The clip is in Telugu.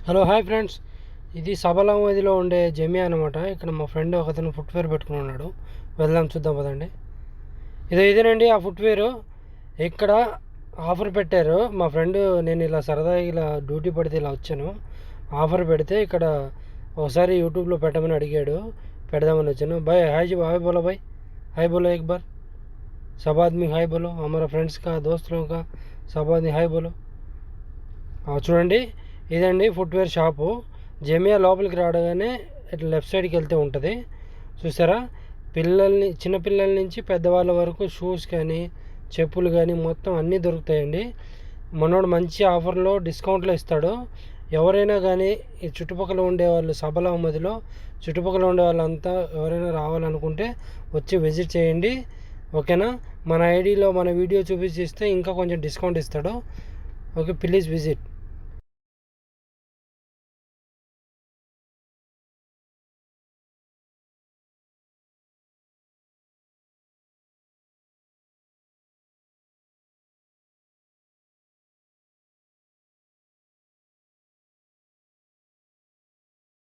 హలో హాయ్ ఫ్రెండ్స్, ఇది సబలామదిలో ఉండే జమియా అనమాట. ఇక్కడ మా ఫ్రెండ్ ఒకతను ఫుట్వేర్ పెట్టుకుని ఉన్నాడు. వెళ్దాం చూద్దాం పదండి. ఇదేనండి ఆ ఫుట్వేరు. ఇక్కడ ఆఫర్ పెట్టారు. మా ఫ్రెండ్ నేను ఇలా సరదాగా ఇలా డ్యూటీ పడితే ఇలా వచ్చాను. ఆఫర్ పెడితే ఇక్కడ ఒకసారి యూట్యూబ్లో పెట్టమని అడిగాడు, పెడదామని వచ్చాను. బాయ్ హాయ్ హాయ్ బోలో బాయ్, హాయ్ బోలో एक बार, सब आदमी हाय बोलो, हमारा फ्रेंड्स का दोस्तों का सब आदमी हाय बोलो. చూడండి, ఇదండి ఫుట్వేర్ షాపు. జమియా లోపలికి రావడగానే ఇట్లా లెఫ్ట్ సైడ్కి వెళ్తే ఉంటుంది. చూసారా, చిన్నపిల్లల నుంచి పెద్దవాళ్ళ వరకు షూస్ కానీ చెప్పులు కానీ మొత్తం అన్నీ దొరుకుతాయండి. మనోడు మంచి ఆఫర్లో డిస్కౌంట్లో ఇస్తాడు. ఎవరైనా కానీ ఈ చుట్టుపక్కల ఉండేవాళ్ళు సబలా అహ్మదిలో చుట్టుపక్కల ఉండే వాళ్ళంతా ఎవరైనా రావాలనుకుంటే వచ్చి విజిట్ చేయండి, ఓకేనా. మన ఐడిలో మన వీడియో చూపించిస్తే ఇంకా కొంచెం డిస్కౌంట్ ఇస్తాడు. Okay, please visit.